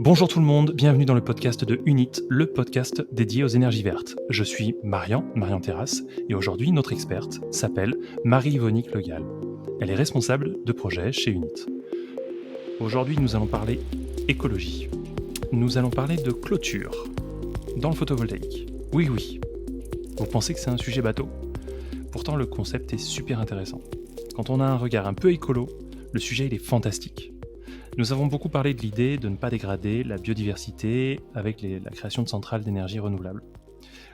Bonjour tout le monde, bienvenue dans le podcast de Unit, le podcast dédié aux énergies vertes. Je suis Marian Terrasse, et aujourd'hui notre experte s'appelle Marie-Yvonique Le Gall. Elle est responsable de projet chez Unit. Aujourd'hui nous allons parler écologie. Nous allons parler de clôture dans le photovoltaïque. Oui, vous pensez que c'est un sujet bateau ? Pourtant le concept est super intéressant. Quand on a un regard un peu écolo, le sujet il est fantastique. Nous avons beaucoup parlé de l'idée de ne pas dégrader la biodiversité avec la création de centrales d'énergie renouvelable.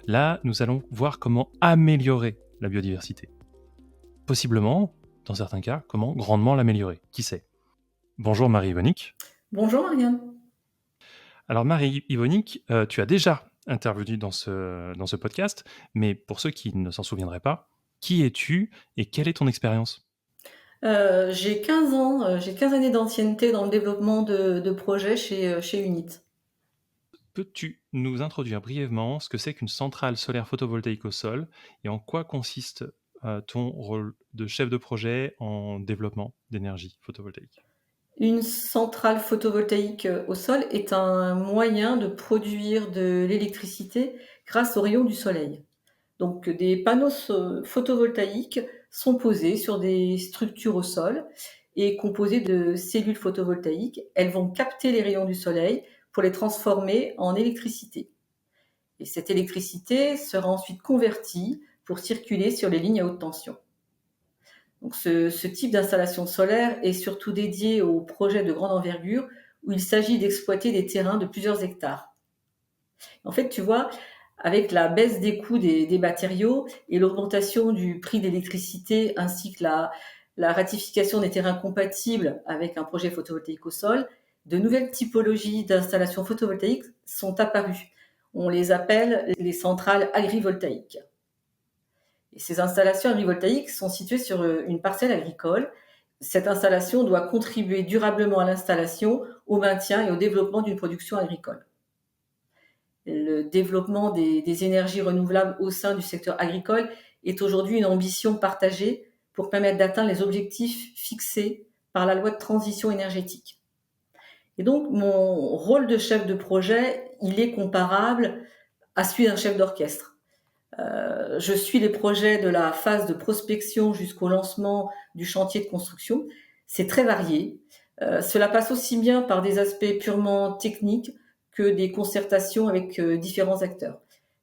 Là, nous allons voir comment améliorer la biodiversité. Possiblement, dans certains cas, comment grandement l'améliorer. Qui sait ? Bonjour Marie-Yvonique. Bonjour Marianne. Alors Marie-Yvonique, tu as déjà intervenu dans ce podcast, mais pour ceux qui ne s'en souviendraient pas, qui es-tu et quelle est ton expérience ? J'ai 15 ans, j'ai 15 années d'ancienneté dans le développement de projets chez Unit. Peux-tu nous introduire brièvement ce que c'est qu'une centrale solaire photovoltaïque au sol et en quoi consiste ton rôle de chef de projet en développement d'énergie photovoltaïque ? Une centrale photovoltaïque au sol est un moyen de produire de l'électricité grâce aux rayons du soleil. Donc des panneaux photovoltaïques sont posés sur des structures au sol et composées de cellules photovoltaïques. Elles vont capter les rayons du soleil pour les transformer en électricité. Et cette électricité sera ensuite convertie pour circuler sur les lignes à haute tension. Donc ce type d'installation solaire est surtout dédié aux projets de grande envergure où il s'agit d'exploiter des terrains de plusieurs hectares. En fait, tu vois, avec la baisse des coûts des matériaux et l'augmentation du prix de l'électricité ainsi que la ratification des terrains compatibles avec un projet photovoltaïque au sol, de nouvelles typologies d'installations photovoltaïques sont apparues. On les appelle les centrales agrivoltaïques. Et ces installations agrivoltaïques sont situées sur une parcelle agricole. Cette installation doit contribuer durablement à l'installation, au maintien et au développement d'une production agricole. Le développement des énergies renouvelables au sein du secteur agricole est aujourd'hui une ambition partagée pour permettre d'atteindre les objectifs fixés par la loi de transition énergétique. Et donc, mon rôle de chef de projet, il est comparable à celui d'un chef d'orchestre. Je suis les projets de la phase de prospection jusqu'au lancement du chantier de construction. C'est très varié. Cela passe aussi bien par des aspects purement techniques que des concertations avec différents acteurs.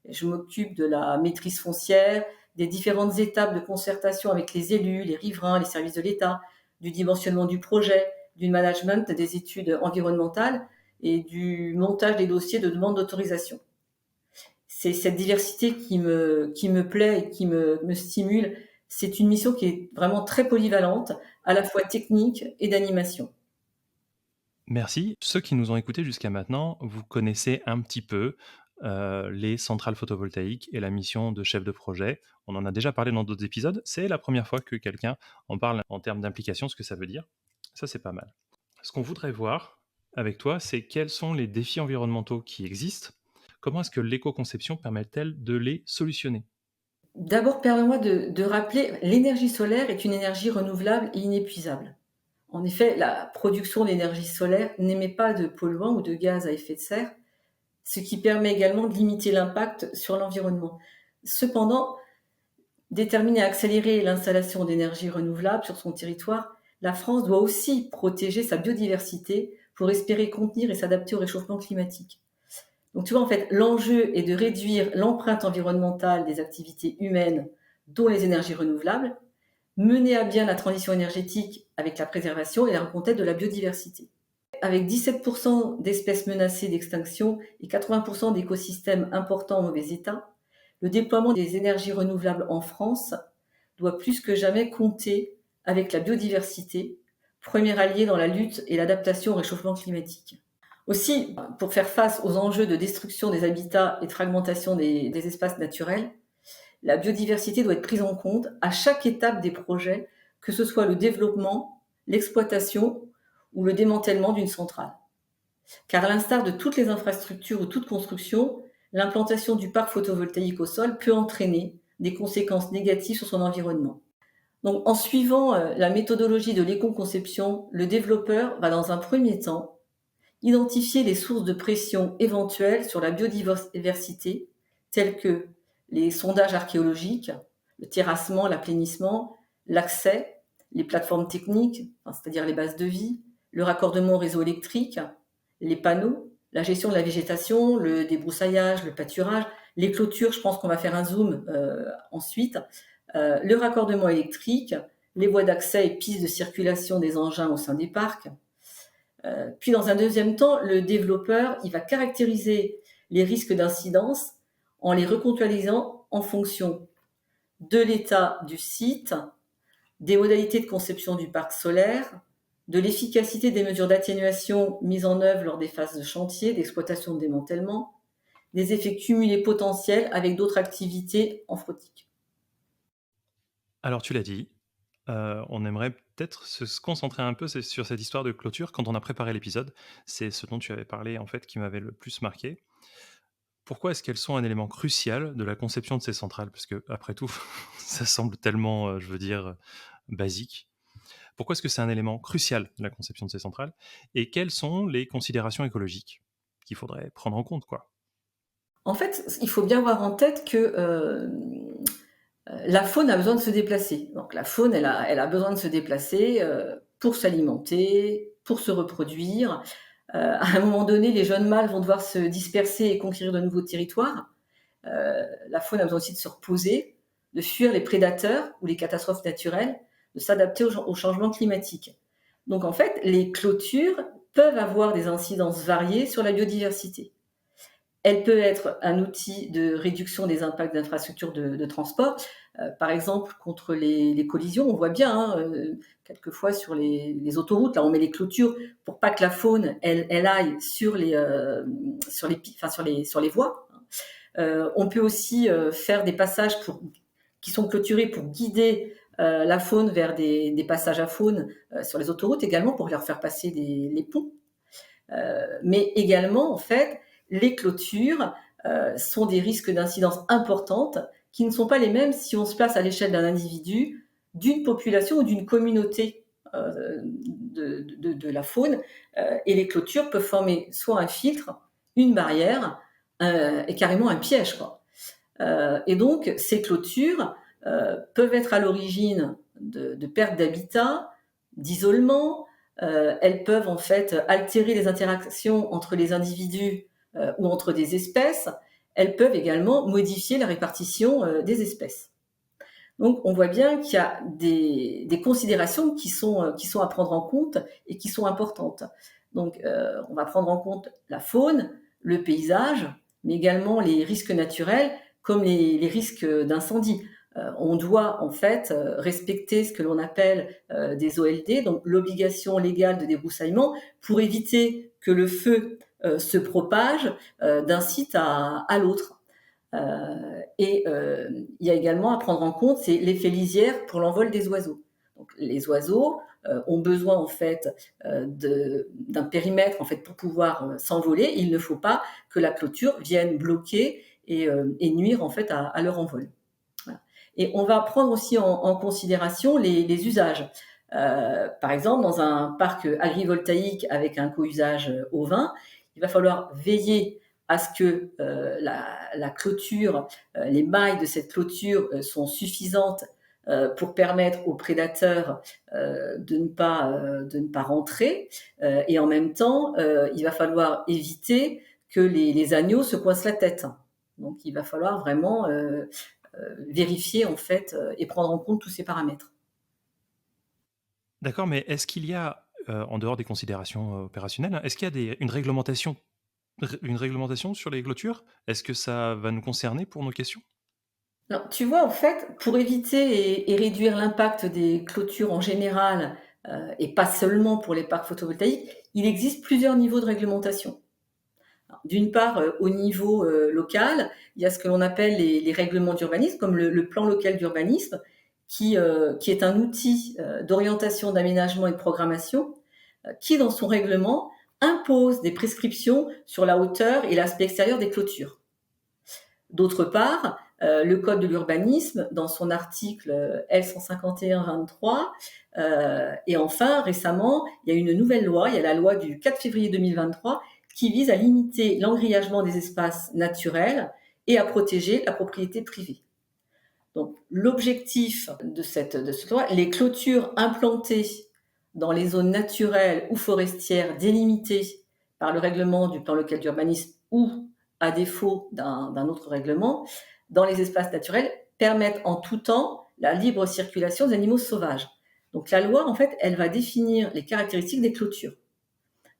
Je m'occupe de la maîtrise foncière, des différentes étapes de concertation avec les élus, les riverains, les services de l'État, du dimensionnement du projet, du management des études environnementales et du montage des dossiers de demande d'autorisation. C'est cette diversité qui me plaît et qui me stimule. C'est une mission qui est vraiment très polyvalente, à la fois technique et d'animation. Merci. Ceux qui nous ont écoutés jusqu'à maintenant, vous connaissez un petit peu les centrales photovoltaïques et la mission de chef de projet. On en a déjà parlé dans d'autres épisodes. C'est la première fois que quelqu'un en parle en termes d'implication, ce que ça veut dire. Ça, c'est pas mal. Ce qu'on voudrait voir avec toi, c'est quels sont les défis environnementaux qui existent. Comment est-ce que l'éco-conception permet-elle de les solutionner ? D'abord, permets-moi de rappeler, l'énergie solaire est une énergie renouvelable et inépuisable. En effet, la production d'énergie solaire n'émet pas de polluants ou de gaz à effet de serre, ce qui permet également de limiter l'impact sur l'environnement. Cependant, déterminée à accélérer l'installation d'énergie renouvelable sur son territoire, la France doit aussi protéger sa biodiversité pour espérer contenir et s'adapter au réchauffement climatique. Donc tu vois, en fait, l'enjeu est de réduire l'empreinte environnementale des activités humaines, dont les énergies renouvelables, mener à bien la transition énergétique avec la préservation et la reconquête de la biodiversité. Avec 17% d'espèces menacées d'extinction et 80% d'écosystèmes importants en mauvais état, le déploiement des énergies renouvelables en France doit plus que jamais compter avec la biodiversité, premier allié dans la lutte et l'adaptation au réchauffement climatique. Aussi, pour faire face aux enjeux de destruction des habitats et de fragmentation des espaces naturels, la biodiversité doit être prise en compte à chaque étape des projets, que ce soit le développement, l'exploitation ou le démantèlement d'une centrale. Car à l'instar de toutes les infrastructures ou toute construction, l'implantation du parc photovoltaïque au sol peut entraîner des conséquences négatives sur son environnement. Donc, en suivant la méthodologie de l'éco-conception, le développeur va dans un premier temps identifier les sources de pression éventuelles sur la biodiversité, telles que les sondages archéologiques, le terrassement, l'aplanissement, l'accès, les plateformes techniques, c'est-à-dire les bases de vie, le raccordement au réseau électrique, les panneaux, la gestion de la végétation, le débroussaillage, le pâturage, les clôtures, je pense qu'on va faire un zoom ensuite, le raccordement électrique, les voies d'accès et pistes de circulation des engins au sein des parcs. Puis dans un deuxième temps, le développeur, il va caractériser les risques d'incidence en les recontextualisant en fonction de l'état du site, des modalités de conception du parc solaire, de l'efficacité des mesures d'atténuation mises en œuvre lors des phases de chantier, d'exploitation, de démantèlement, des effets cumulés potentiels avec d'autres activités amphotiques. Alors tu l'as dit, on aimerait peut-être se concentrer un peu sur cette histoire de clôture. Quand on a préparé l'épisode, c'est ce dont tu avais parlé en fait qui m'avait le plus marqué. Pourquoi est-ce qu'elles sont un élément crucial de la conception de ces centrales? Parce que après tout, ça semble tellement, je veux dire, basique. Pourquoi est-ce que c'est un élément crucial de la conception de ces centrales? Et quelles sont les considérations écologiques qu'il faudrait prendre en compte, quoi? En fait, il faut bien avoir en tête que la faune a besoin de se déplacer. Donc la faune, elle a besoin de se déplacer pour s'alimenter, pour se reproduire. À un moment donné, les jeunes mâles vont devoir se disperser et conquérir de nouveaux territoires. La faune a besoin aussi de se reposer, de fuir les prédateurs ou les catastrophes naturelles, de s'adapter au changement climatique. Donc en fait, les clôtures peuvent avoir des incidences variées sur la biodiversité. Elle peut être un outil de réduction des impacts d'infrastructures de transport, par exemple contre les collisions. On voit bien, quelquefois sur les autoroutes, là on met les clôtures pour pas que la faune elle aille sur les voies. On peut aussi faire des passages qui sont clôturés pour guider la faune vers des passages à faune sur les autoroutes également, pour leur faire passer les ponts. Mais également, en fait, les clôtures sont des risques d'incidence importantes qui ne sont pas les mêmes si on se place à l'échelle d'un individu, d'une population ou d'une communauté de la faune. Et les clôtures peuvent former soit un filtre, une barrière et carrément un piège, quoi. Et donc, ces clôtures peuvent être à l'origine de pertes d'habitat, d'isolement. Elles peuvent en fait altérer les interactions entre les individus ou entre des espèces. Elles peuvent également modifier la répartition des espèces. Donc, on voit bien qu'il y a des considérations qui sont à prendre en compte et qui sont importantes. Donc, on va prendre en compte la faune, le paysage, mais également les risques naturels, comme les risques d'incendie. On doit en fait respecter ce que l'on appelle des OLD, donc l'obligation légale de débroussaillement, pour éviter que le feu se propage d'un site à l'autre. Il y a également à prendre en compte, c'est l'effet lisière pour l'envol des oiseaux. Donc, les oiseaux ont besoin en fait d'un périmètre en fait pour pouvoir s'envoler. Il ne faut pas que la clôture vienne bloquer et nuire en fait à leur envol. Voilà. Et on va prendre aussi en considération les usages. Par exemple, dans un parc agrivoltaïque avec un co-usage ovin, il va falloir veiller à ce que la clôture, les mailles de cette clôture sont suffisantes pour permettre aux prédateurs de ne pas rentrer. Et en même temps, il va falloir éviter que les agneaux se coincent la tête. Donc, il va falloir vraiment vérifier en fait et prendre en compte tous ces paramètres. D'accord, mais est-ce qu'il y a, en dehors des considérations opérationnelles, est-ce qu'il y a une réglementation sur les clôtures? Est-ce que ça va nous concerner pour nos questions? Alors, tu vois, en fait, pour éviter et réduire l'impact des clôtures en général, et pas seulement pour les parcs photovoltaïques, il existe plusieurs niveaux de réglementation. Alors, d'une part, au niveau local, il y a ce que l'on appelle les règlements d'urbanisme, comme le plan local d'urbanisme, qui est un outil d'orientation, d'aménagement et de programmation, qui, dans son règlement, impose des prescriptions sur la hauteur et l'aspect extérieur des clôtures. D'autre part, le code de l'urbanisme dans son article L151-23. Et enfin, récemment, il y a une nouvelle loi, il y a la loi du 4 février 2023 qui vise à limiter l'engrillagement des espaces naturels et à protéger la propriété privée. Donc, l'objectif de cette loi, les clôtures implantées dans les zones naturelles ou forestières délimitées par le règlement du plan local d'urbanisme ou, à défaut d'un autre règlement, dans les espaces naturels, permettent en tout temps la libre circulation des animaux sauvages. Donc la loi, en fait, elle va définir les caractéristiques des clôtures.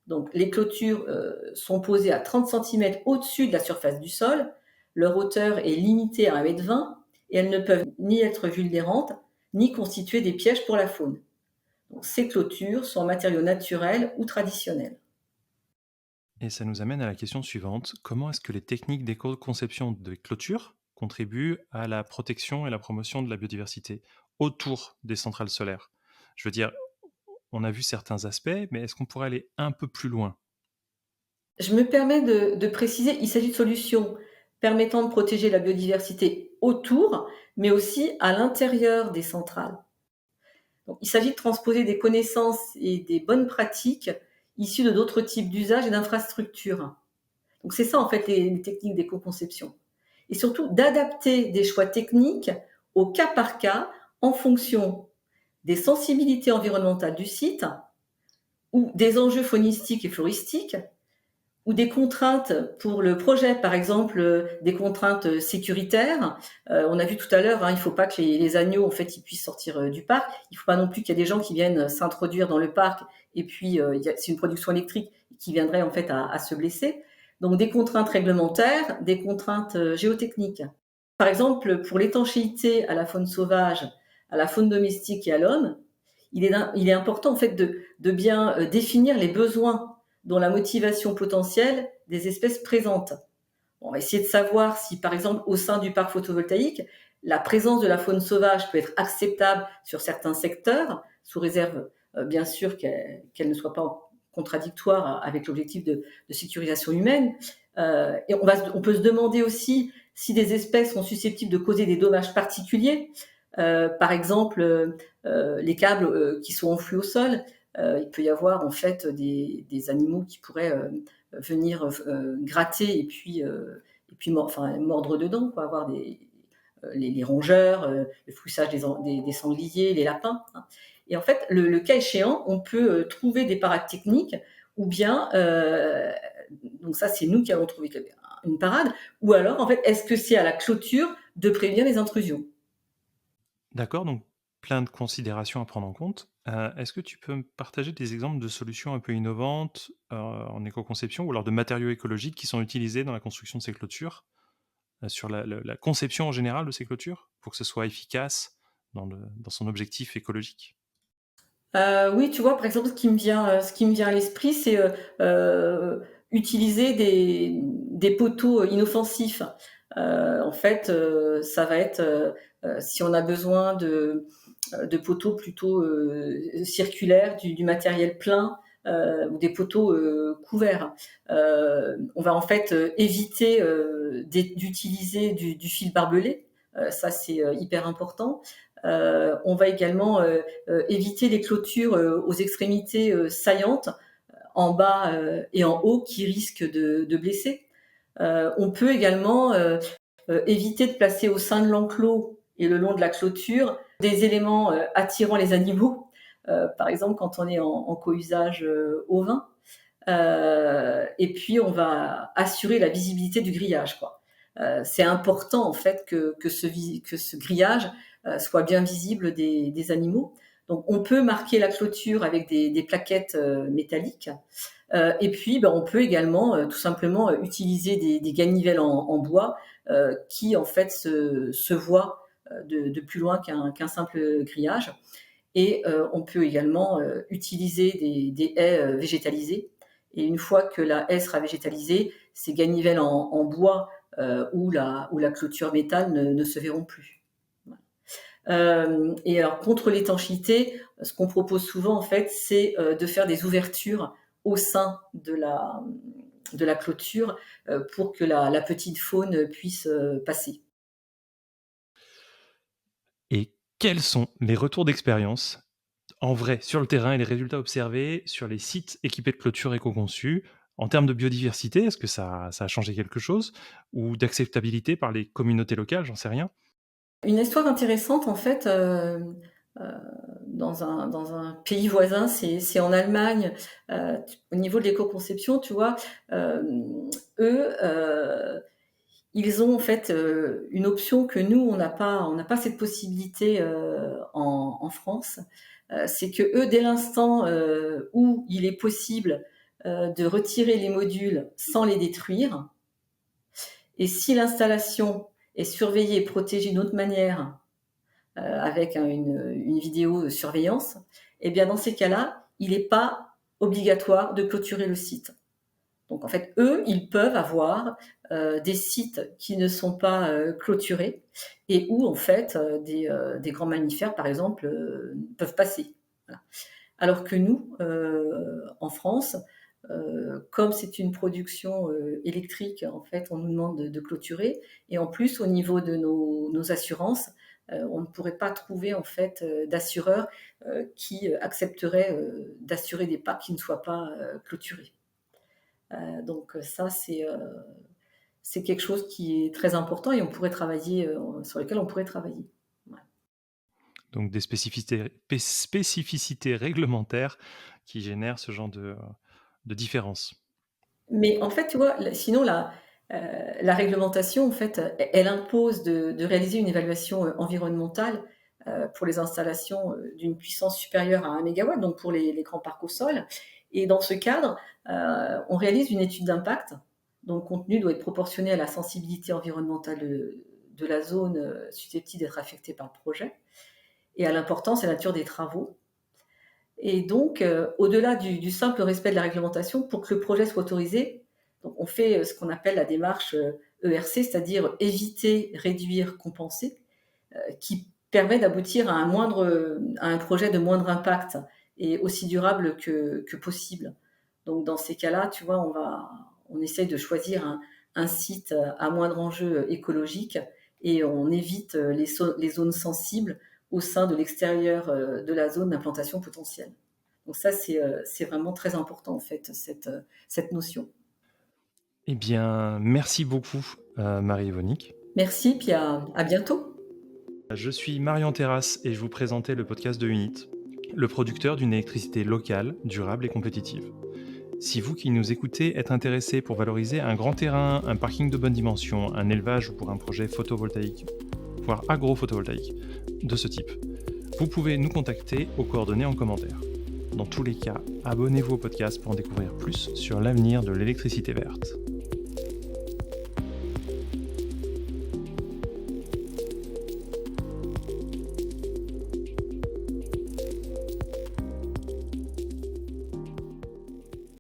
Donc les clôtures sont posées à 30 cm au-dessus de la surface du sol, leur hauteur est limitée à 1,20 m et elles ne peuvent ni être vulnérantes, ni constituer des pièges pour la faune. Donc, ces clôtures sont en matériaux naturels ou traditionnels. Et ça nous amène à la question suivante. Comment est-ce que les techniques d'éco-conception de clôtures contribuent à la protection et la promotion de la biodiversité autour des centrales solaires? Je veux dire, on a vu certains aspects, mais est-ce qu'on pourrait aller un peu plus loin? Je me permets de préciser, il s'agit de solutions permettant de protéger la biodiversité autour, mais aussi à l'intérieur des centrales. Donc, il s'agit de transposer des connaissances et des bonnes pratiques issues de d'autres types d'usages et d'infrastructures. Donc c'est ça en fait les techniques d'éco-conception. Et surtout d'adapter des choix techniques au cas par cas en fonction des sensibilités environnementales du site ou des enjeux faunistiques et floristiques ou des contraintes pour le projet, par exemple des contraintes sécuritaires. On a vu tout à l'heure, il ne faut pas que les agneaux en fait ils puissent sortir du parc. Il ne faut pas non plus qu'il y ait des gens qui viennent s'introduire dans le parc et puis c'est une production électrique qui viendrait en fait à se blesser. Donc des contraintes réglementaires, des contraintes géotechniques. Par exemple, pour l'étanchéité à la faune sauvage, à la faune domestique et à l'homme, il est important en fait de bien définir les besoins dont la motivation potentielle des espèces présentes. On va essayer de savoir si, par exemple, au sein du parc photovoltaïque, la présence de la faune sauvage peut être acceptable sur certains secteurs, sous réserve, bien sûr, qu'elle ne soit pas contradictoire avec l'objectif de sécurisation humaine. Et on peut se demander aussi si des espèces sont susceptibles de causer des dommages particuliers. Par exemple, les câbles qui sont enfouis au sol, il peut y avoir en fait des animaux qui pourraient venir gratter et puis mordre dedans, quoi, avoir les rongeurs, le fouissage des sangliers, les lapins. Hein. Et en fait, le cas échéant, on peut trouver des parades techniques ou bien, donc ça c'est nous qui allons trouver une parade, ou alors en fait, est-ce que c'est à la clôture de prévenir les intrusions? D'accord, donc plein de considérations à prendre en compte. Est-ce que tu peux me partager des exemples de solutions un peu innovantes, en éco-conception ou alors de matériaux écologiques qui sont utilisés dans la construction de ces clôtures, sur la conception en général de ces clôtures, pour que ce soit efficace dans son objectif écologique? Oui, tu vois, par exemple, ce qui me vient à l'esprit, c'est, utiliser des poteaux inoffensifs. En fait, ça va être, si on a besoin de poteaux plutôt, circulaires, du matériel plein, ou des poteaux, couverts. On va en fait, éviter, d'utiliser du fil barbelé. Ça, c'est, hyper important. On va également, éviter les clôtures aux extrémités saillantes, en bas et en haut, qui risquent de blesser. On peut également éviter de placer au sein de l'enclos et le long de la clôture des éléments attirant les animaux. Par exemple, quand on est en co-usage ovin. Et puis, on va assurer la visibilité du grillage, quoi. C'est important en fait que ce grillage soit bien visible des animaux. Donc, on peut marquer la clôture avec des plaquettes métalliques. Et puis, on peut également tout simplement utiliser des ganivelles en bois qui en fait se voient de plus loin qu'un simple grillage. Et on peut également utiliser des haies végétalisées. Et une fois que la haie sera végétalisée, ces ganivelles en bois ou la clôture métal ne se verront plus. Voilà. Et alors contre l'étanchéité, ce qu'on propose souvent en fait, c'est de faire des ouvertures au sein de la clôture pour que la petite faune puisse passer. Et quels sont les retours d'expérience en vrai, sur le terrain et les résultats observés sur les sites équipés de clôtures éco-conçues? En termes de biodiversité, est-ce que ça a changé quelque chose? Ou d'acceptabilité par les communautés locales? J'en sais rien. Une histoire intéressante en fait, heu, dans un pays voisin, c'est en Allemagne, au niveau de l'éco-conception, tu vois? Eux, ils ont en fait, une option que nous on n'a pas cette possibilité, en France. C'est qu'eux, dès l'instant, où il est possible, de retirer les modules sans les détruire, et si l'installation est surveillée et protégée d'une autre manière, avec une vidéo surveillance, et bien dans ces cas-là, il n'est pas obligatoire de clôturer le site. Donc en fait, eux, ils peuvent avoir des sites qui ne sont pas clôturés et où en fait des grands mammifères, par exemple, peuvent passer. Voilà. Alors que nous, en France, comme c'est une production électrique, en fait, on nous demande de clôturer. Et en plus, au niveau de nos assurances, on ne pourrait pas trouver en fait d'assureurs qui accepteraient d'assurer des parcs qui ne soient pas clôturés. Donc ça, c'est quelque chose qui est très important et on pourrait travailler sur lequel on pourrait travailler. Ouais. Donc des spécificités réglementaires qui génèrent ce genre de différences. Mais en fait, tu vois, sinon la réglementation, en fait, elle impose de réaliser une évaluation environnementale pour les installations d'une puissance supérieure à 1 mégawatt, donc pour les grands parcs au sol. Et dans ce cadre, on réalise une étude d'impact. Donc, le contenu doit être proportionné à la sensibilité environnementale de la zone susceptible d'être affectée par le projet et à l'importance et la nature des travaux. Et donc, au-delà du simple respect de la réglementation, pour que le projet soit autorisé, donc on fait ce qu'on appelle la démarche ERC, c'est-à-dire éviter, réduire, compenser, qui permet d'aboutir à un projet de moindre impact et aussi durable que possible. Donc dans ces cas-là, tu vois, on essaye de choisir un site à moindre enjeu écologique et on évite les zones sensibles au sein de l'extérieur de la zone d'implantation potentielle. Donc ça, c'est vraiment très important en fait, cette notion. Eh bien, merci beaucoup, Marie-Vonique. Merci, puis à bientôt. Je suis Marion Terrasse et je vous présentais le podcast de Unit, le producteur d'une électricité locale, durable et compétitive. Si vous qui nous écoutez êtes intéressé pour valoriser un grand terrain, un parking de bonne dimension, un élevage ou pour un projet photovoltaïque, voire agro-photovoltaïque de ce type, vous pouvez nous contacter aux coordonnées en commentaire. Dans tous les cas, abonnez-vous au podcast pour en découvrir plus sur l'avenir de l'électricité verte.